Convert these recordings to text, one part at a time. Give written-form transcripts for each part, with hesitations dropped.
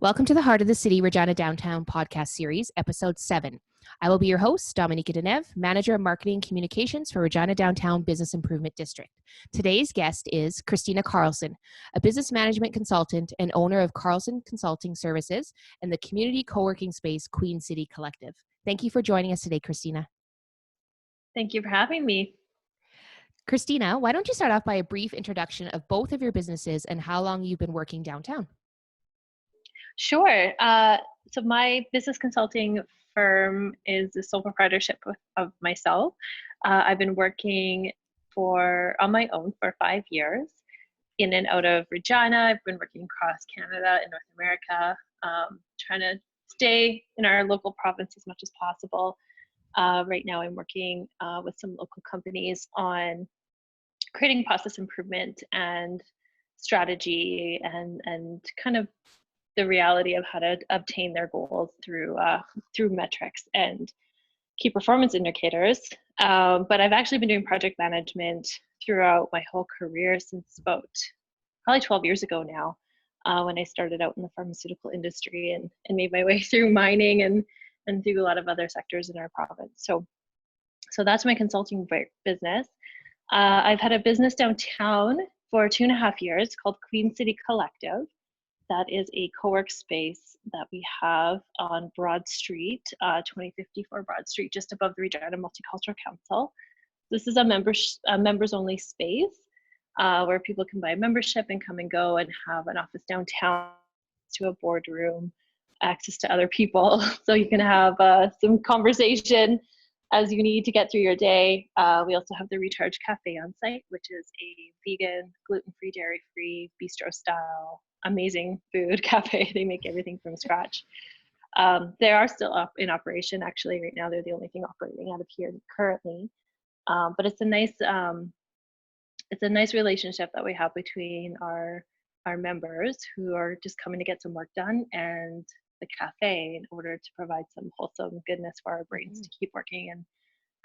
Welcome to the Heart of the City Regina Downtown podcast series, episode 7. I will be your host, Dominika Denev, Manager of Marketing Communications for Regina Downtown Business Improvement District. Today's guest is Christina Carlson, a business management consultant and owner of Carlson Consulting Services and the community co-working space Queen City Collective. Thank you for joining us today, Christina. Thank you for having me. Christina, why don't you start off by a brief introduction of both of your businesses and how long you've been working downtown? Sure. So my business consulting firm is a sole proprietorship of myself. I've been working on my own for 5 years, in and out of Regina. I've been working across Canada and North America, trying to stay in our local province as much as possible. Right now I'm working with some local companies on creating process improvement and strategy and kind of the reality of how to obtain their goals through metrics and key performance indicators. But I've actually been doing project management throughout my whole career since about probably 12 years ago now, when I started out in the pharmaceutical industry and made my way through mining and through a lot of other sectors in our province. So that's my consulting business. I've had a business downtown for 2.5 years called Queen City Collective. That is a co-work space that we have on Broad Street, 2054 Broad Street, just above the Regina Multicultural Council. This is a members-only space where people can buy a membership and come and go and have an office downtown, to a boardroom, access to other people, so you can have some conversation as you need to get through your day. We also have the Recharge Cafe on site, which is a vegan, gluten-free, dairy-free, bistro-style, amazing food cafe. They make everything from scratch. They are still up in operation. Actually, right now they're the only thing operating out of here currently. But it's a nice relationship that we have between our members who are just coming to get some work done and the cafe in order to provide some wholesome goodness for our brains to keep working, and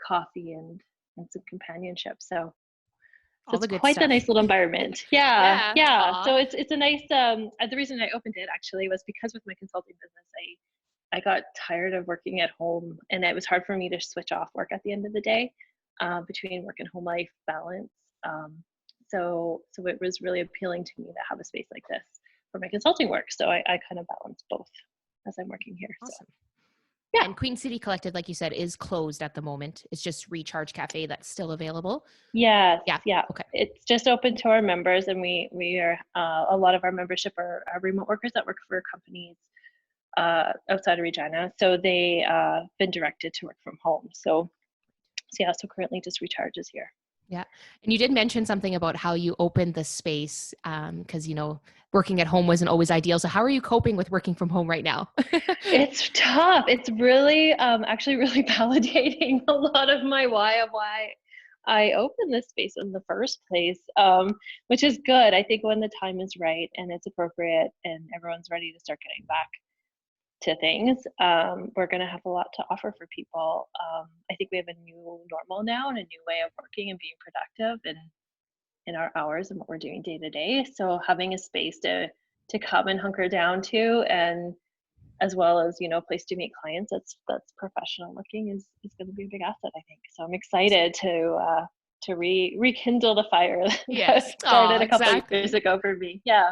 coffee and some companionship. So it's quite a nice little environment. Yeah. So it's a nice, the reason I opened it actually was because with my consulting business, I got tired of working at home, and it was hard for me to switch off work at the end of the day, between work and home life balance. So it was really appealing to me to have a space like this for my consulting work. So I kind of balance both as I'm working here. Awesome. So. Yeah. And Queen City Collective, like you said, is closed at the moment. It's just Recharge Cafe that's still available. Yes. Yeah. Okay. It's just open to our members, and we are a lot of our membership are remote workers that work for companies outside of Regina. So they been directed to work from home. So currently just Recharge is here. Yeah. And you did mention something about how you opened the space, because, working at home wasn't always ideal. So how are you coping with working from home right now? It's tough. It's really, actually really validating a lot of my why I opened this space in the first place, which is good. I think when the time is right and it's appropriate and everyone's ready to start getting back to things, we're going to have a lot to offer for people. I think we have a new normal now and a new way of working and being productive in our hours and what we're doing day to day. So having a space to come and hunker down to, and as well as, a place to meet clients that's professional looking is going to be a big asset, I think. So I'm excited to rekindle the fire that started a couple of years ago for me. Yeah.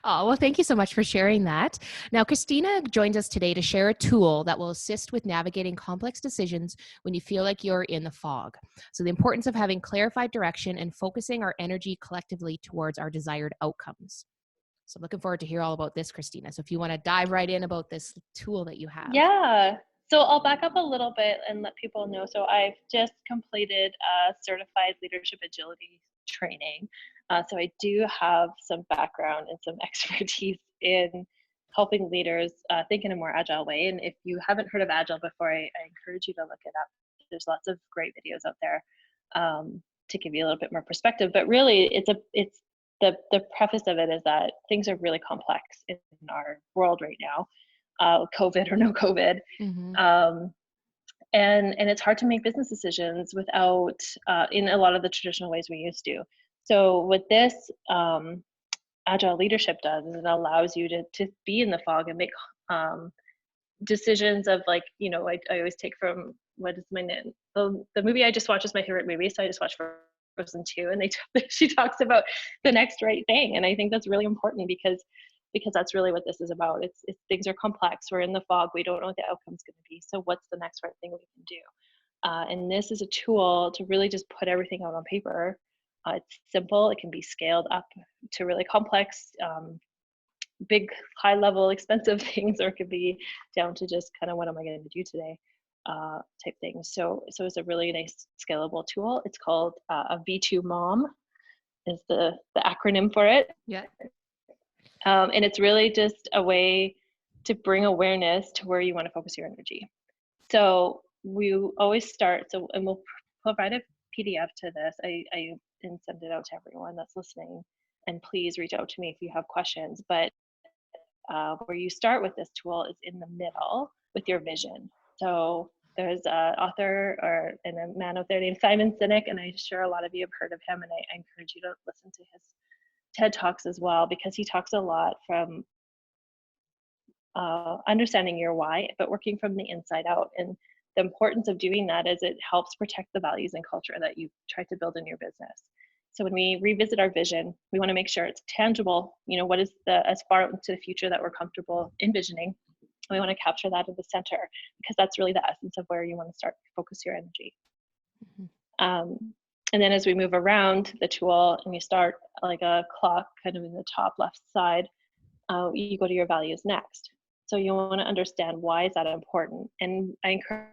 Oh, well, thank you so much for sharing that. Now, Christina joins us today to share a tool that will assist with navigating complex decisions when you feel like you're in the fog. So the importance of having clarified direction and focusing our energy collectively towards our desired outcomes. So looking forward to hear all about this, Christina. So if you want to dive right in about this tool that you have. Yeah. So I'll back up a little bit and let people know. So I've just completed a certified leadership agility training. So I do have some background and some expertise in helping leaders think in a more agile way. And if you haven't heard of Agile before, I encourage you to look it up. There's lots of great videos out there to give you a little bit more perspective. But really, the preface of it is that things are really complex in our world right now. COVID or no COVID. Mm-hmm. And it's hard to make business decisions without in a lot of the traditional ways we used to. So with this agile leadership does is it allows you to be in the fog and make decisions of like, I always take from what is my name? The movie I just watched is my favorite movie. So I just watched Frozen 2, and she talks about the next right thing. And I think that's really important because that's really what this is about. It's things are complex. We're in the fog. We don't know what the outcome's going to be. So what's the next right thing we can do? And this is a tool to really just put everything out on paper. It's simple. It can be scaled up to really complex, big, high level, expensive things, or it could be down to just kind of what am I going to do today type things. So it's a really nice scalable tool. It's called a V2 Mom is the acronym for it. Yeah. And it's really just a way to bring awareness to where you want to focus your energy. So we always start, and we'll provide a PDF to this. I and send it out to everyone that's listening. And please reach out to me if you have questions. But where you start with this tool is in the middle with your vision. So there's an author and a man out there named Simon Sinek, and I'm sure a lot of you have heard of him, and I encourage you to listen to his TED Talks as well, because he talks a lot from understanding your why, but working from the inside out. And the importance of doing that is it helps protect the values and culture that you try to build in your business. So when we revisit our vision, we want to make sure it's tangible. What is as far out into the future that we're comfortable envisioning. We want to capture that at the center, because that's really the essence of where you want to start to focus your energy. Mm-hmm. And then as we move around the tool and you start like a clock kind of in the top left side, you go to your values next. So you want to understand why is that important. And I encourage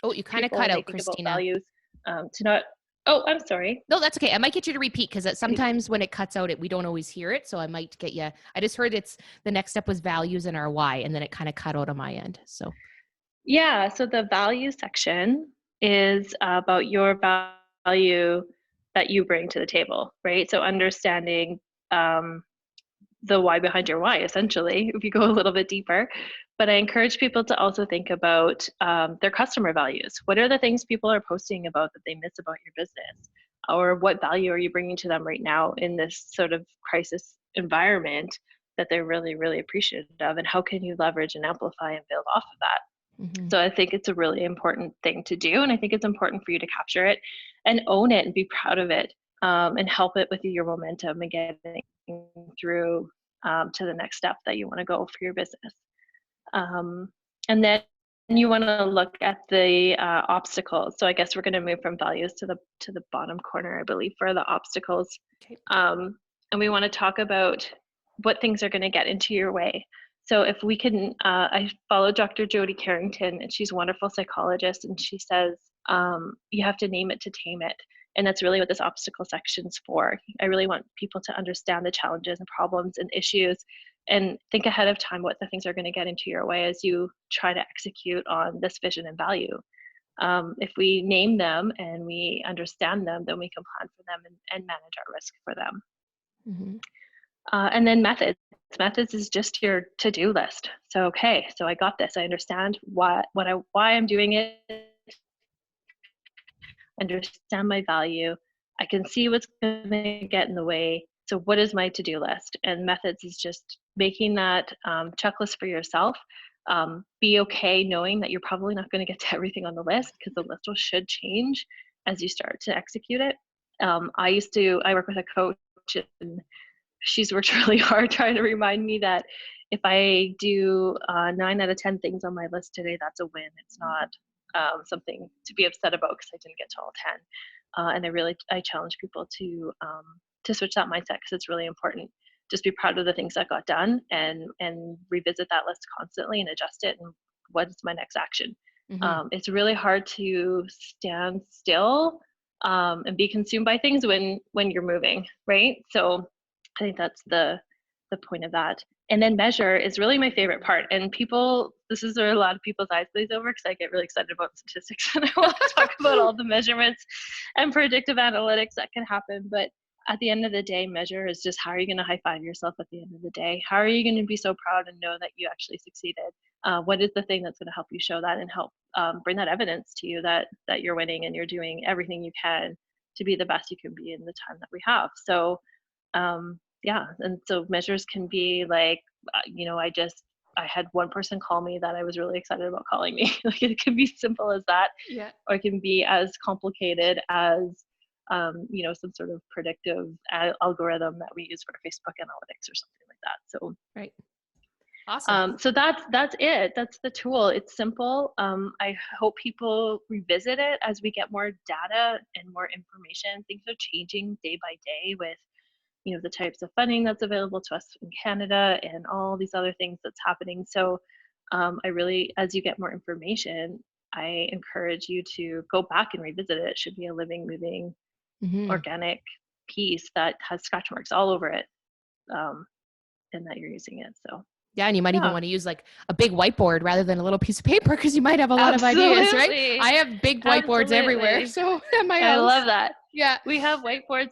Oh, you kind of cut out, Christina. Values to not. Oh, I'm sorry. No, that's okay. I might get you to repeat, because sometimes when it cuts out, we don't always hear it. So I might get you. I just heard the next step was values and our why, and then it kind of cut out on my end. So yeah, so the value section is about your value that you bring to the table, right? So understanding the why behind your why, essentially, if you go a little bit deeper. But I encourage people to also think about their customer values. What are the things people are posting about that they miss about your business? Or what value are you bringing to them right now in this sort of crisis environment that they're really, really appreciative of? And how can you leverage and amplify and build off of that? Mm-hmm. So I think it's a really important thing to do. And I think it's important for you to capture it and own it and be proud of it, and help it with your momentum and getting through to the next step that you want to go for your business. And then you want to look at the obstacles. So I guess we're going to move from values to the bottom corner, I believe, for the obstacles. Okay. And we want to talk about what things are going to get into your way. So if we can, I follow Dr. Jody Carrington, and she's a wonderful psychologist, and she says you have to name it to tame it. And that's really what this obstacle section's for. I really want people to understand the challenges and problems and issues, and think ahead of time what the things are going to get into your way as you try to execute on this vision and value. If we name them and we understand them, then we can plan for them and manage our risk for them. Mm-hmm. And then methods. Methods is just your to-do list. So, okay, so I got this. I understand why I'm doing it. Understand my value. I can see what's going to get in the way. So what is my to-do list? And methods is just making that checklist for yourself. Be okay knowing that you're probably not going to get to everything on the list, because the list should change as you start to execute it. I work with a coach, and she's worked really hard trying to remind me that if I do 9 out of 10 things on my list today, that's a win. It's not something to be upset about because I didn't get to all 10. And I challenge people to switch that mindset, because it's really important. Just be proud of the things that got done, and revisit that list constantly and adjust it. And what is my next action? Mm-hmm. It's really hard to stand still and be consumed by things when you're moving, right? So I think that's the point of that. And then measure is really my favorite part. And this is where a lot of people's eyes glaze over, because I get really excited about statistics and I want to talk about all the measurements and predictive analytics that can happen. But at the end of the day, measure is just, how are you going to high five yourself at the end of the day? How are you going to be so proud and know that you actually succeeded? What is the thing that's going to help you show that and help bring that evidence to you that you're winning and you're doing everything you can to be the best you can be in the time that we have? So Yeah. And so measures can be like, I had one person call me that I was really excited about calling me. Like it can be simple as that, Yeah. or it can be as complicated as, some sort of predictive algorithm that we use for Facebook analytics or something like that. So Right. Awesome. so that's it. That's the tool. It's simple. I hope people revisit it as we get more data and more information. Things are changing day by day with, the types of funding that's available to us in Canada and all these other things that's happening. So I really, as you get more information, I encourage you to go back and revisit it. It should be a living, moving, Mm-hmm. organic piece that has scratch marks all over it, and that you're using it. So Yeah, and you might even yeah. want to use like a big whiteboard rather than a little piece of paper because you might have a lot of ideas, right? Absolutely. I have big whiteboards everywhere, Absolutely. so at my I house. love that. Yeah. We have whiteboards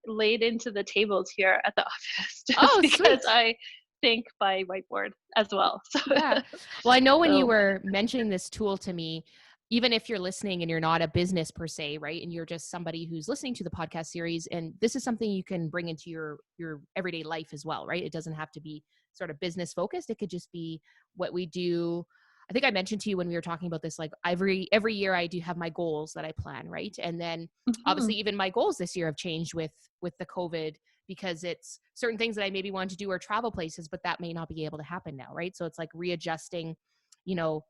laid into the tables here at the office just Oh, because sweet. I think by whiteboard as well. So, Yeah. Well, I know when you so were mentioning this tool to me, even if you're listening and you're not a business per se, right? And you're just somebody who's listening to the podcast series, and this is something you can bring into your everyday life as well, right? It doesn't have to be sort of business focused. It could just be what we do. I think I mentioned to you when we were talking about this, like every year I do have my goals that I plan, right? And then mhm. obviously even my goals this year have changed with the COVID, because it's certain things that I maybe want to do or travel places, but that may not be able to happen now, right? So it's like readjusting, you know,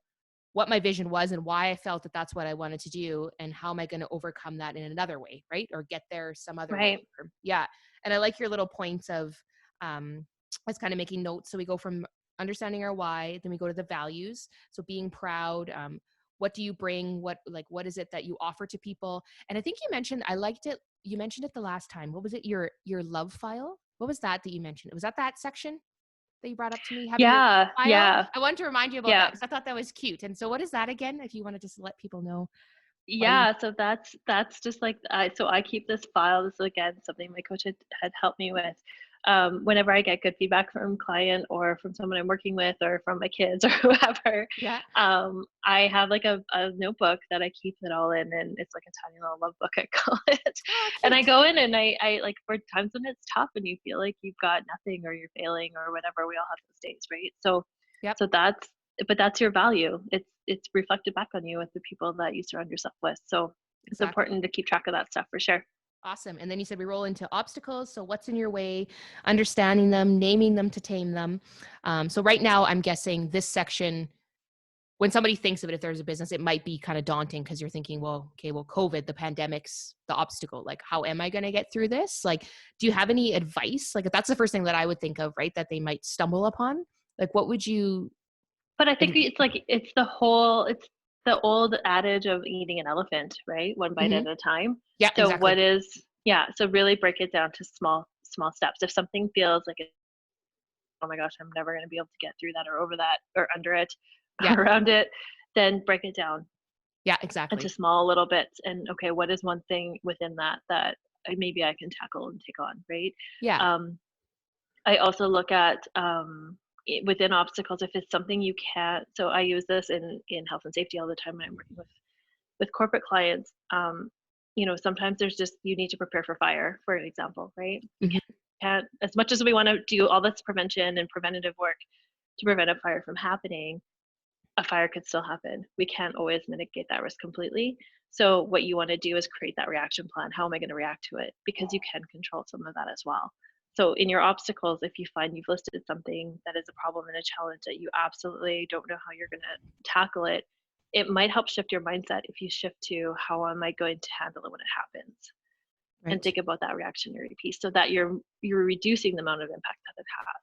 what my vision was and why I felt that that's what I wanted to do, and how am I going to overcome that in another way, right? Or get there some other way. Right. Or, yeah. And I like your little points of, I was kind of making notes. So we go from understanding our why, then we go to the values. So being proud, what do you bring? What is it that you offer to people? And I think you mentioned, I liked it. You mentioned it the last time. What was it? Your love file? What was that you mentioned? Was that section that you brought up to me, having your Yeah. file? Yeah. I wanted to remind you about that Yeah. because I thought that was cute. And so what is that again? If you want to just let people know why you. Yeah, so that's just like I keep this file. This is again something my coach had helped me with. Whenever I get good feedback from a client or from someone I'm working with or from my kids or whoever, Yeah. I have like a notebook that I keep it all in, and it's like a tiny little love book I call it. Oh, And I cute. go in and I like, for times when it's tough and you feel like you've got nothing or you're failing or whatever, we all have those days, right? So Yep. so that's your value. It's reflected back on you with the people that you surround yourself with. So it's Exactly. important to keep track of that stuff for sure. Awesome. And then you said we roll into obstacles. So what's in your way, understanding them, naming them to tame them. So right now, I'm guessing this section, when somebody thinks of it, if there's a business, it might be kind of daunting because you're thinking, well, okay, well, COVID, the pandemic's the obstacle. Like, how am I going to get through this? Like, do you have any advice? Like, if that's the first thing that I would think of, right? That they might stumble upon. Like, what would you? But I think it's the old adage of eating an elephant, right? One bite Mhm. at a time. Yeah, So exactly. so really break it down to small steps. If something feels like oh my gosh, I'm never going to be able to get through that or over that or under it Yeah, or around it, then break it down yeah, into exactly. small little bits. And okay, what is one thing within that maybe I can tackle and take on, right? Yeah. Um, I also look at within obstacles, if it's something you can't. So I use this in health and safety all the time when I'm working with corporate clients. Sometimes there's just, you need to prepare for fire, for an example, right? You Mhm. can't, as much as we want to do all this prevention and preventative work to prevent a fire from happening, a fire could still happen. We can't always mitigate that risk completely. So what you want to do is create that reaction plan. How am I going to react to it? Because you can control some of that as well. So in your obstacles, if you find you've listed something that is a problem and a challenge that you absolutely don't know how you're going to tackle it, it might help shift your mindset if you shift to how am I going to handle it when it happens, and Right. think about that reactionary piece so that you're reducing the amount of impact that it has.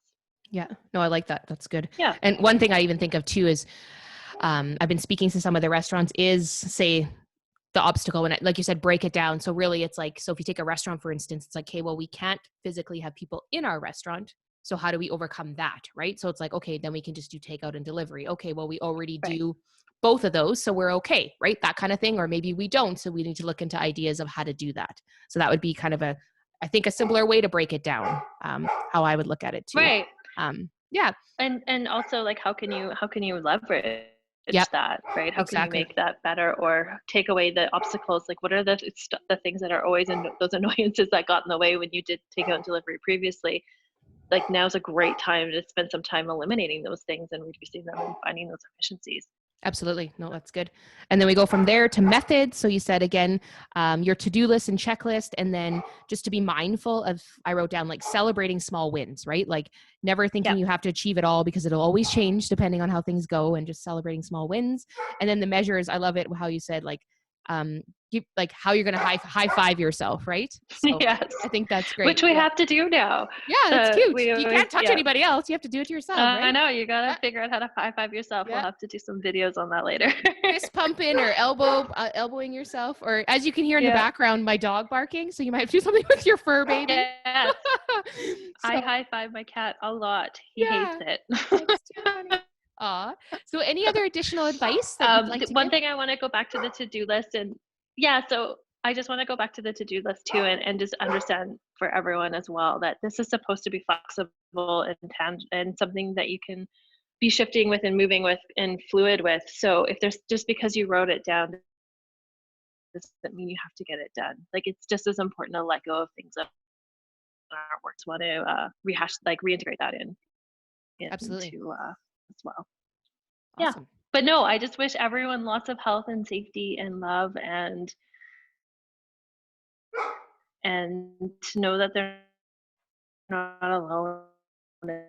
Yeah. No, I like that. That's good. Yeah. And one thing I even think of too is, I've been speaking to some of the restaurants, is say the obstacle, and like you said, break it down. So really it's like, so if you take a restaurant, for instance, it's like, okay, well, we can't physically have people in our restaurant. So how do we overcome that? Right. So it's like, okay, then we can just do takeout and delivery. Okay. Well, we already Right. do both of those. So we're okay. Right. That kind of thing. Or maybe we don't. So we need to look into ideas of how to do that. So that would be kind of I think a simpler way to break it down. How I would look at it too. Right. Yeah. And also, like, how can you leverage Yep. that, right? How can you Exactly. make that better or take away the obstacles? Like, what are the things that are always those annoyances that got in the way when you did takeout and delivery previously? Like, now's a great time to spend some time eliminating those things and reducing them and finding those efficiencies. Absolutely. No, that's good. And then we go from there to methods. So you said again, your to-do list and checklist, and then just to be mindful of, I wrote down like celebrating small wins, right? Like never thinking Yeah. you have to achieve it all because it'll always change depending on how things go, and just celebrating small wins. And then the measures, I love it how you said like, like how you're going to high five yourself, right? So Yes. I think that's great. Which we Yeah. have to do now. Yeah, that's cute. We You always, can't touch anybody else. You have to do it to yourself, I right? know, you gotta Yeah. figure out how to high five yourself. We'll Yeah. have to do some videos on that later. Fist pumping or elbowing yourself, or as you can hear in the Yeah. background, my dog barking. So you might do something with your fur baby. Yes. I So high five my cat a lot. He hates yeah, it. that's too funny. Aw. So any other additional advice that you'd like to One give? thing I want to go back to the to-do list, and so I just want to go back to the to-do list too, and just understand for everyone as well that this is supposed to be flexible and and something that you can be shifting with and moving with and fluid with. So if there's, just because you wrote it down doesn't mean you have to get it done. Like, it's just as important to let go of things that aren't works. Want to reintegrate that Absolutely. into as well. Yeah. Awesome. But no, I just wish everyone lots of health and safety and love, and to know that they're not alone. And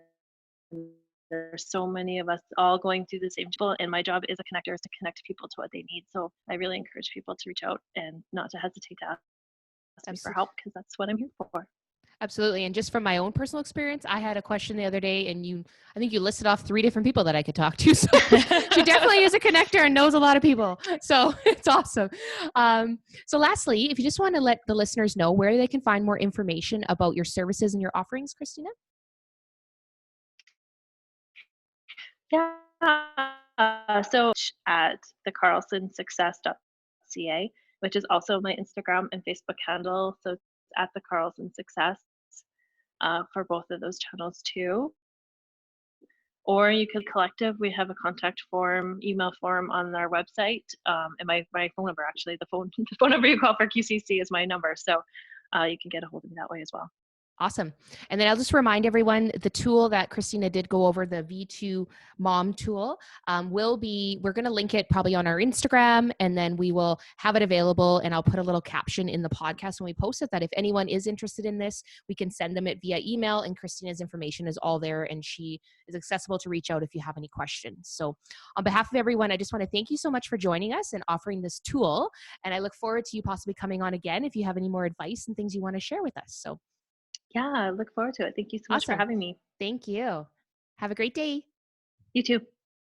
there's so many of us all going through the same people, and my job as a connector is to connect people to what they need. So I really encourage people to reach out and not to hesitate to ask me for Absolutely. help, because that's what I'm here for. Absolutely. And just from my own personal experience, I had a question the other day, and I think you listed off 3 different people that I could talk to. So she definitely is a connector and knows a lot of people. So it's awesome. So lastly, if you just want to let the listeners know where they can find more information about your services and your offerings, Christina. So at the carlsonsuccess.ca, which is also my Instagram and Facebook handle. So it's at the Carlson Success for both of those channels too. Or you could collective. We have a contact form, email form on our website, and my phone number, actually, the phone number you call for QCC is my number. So you can get a hold of me that way as well. Awesome. And then I'll just remind everyone, the tool that Christina did go over, the V2 Mom tool, we're going to link it probably on our Instagram, and then we will have it available, and I'll put a little caption in the podcast when we post it that if anyone is interested in this, we can send them it via email, and Christina's information is all there, and she is accessible to reach out if you have any questions. So on behalf of everyone, I just want to thank you so much for joining us and offering this tool. And I look forward to you possibly coming on again if you have any more advice and things you want to share with us. So Yeah, I look forward to it. Thank you so much for awesome. having me. Thank you. Have a great day. You too.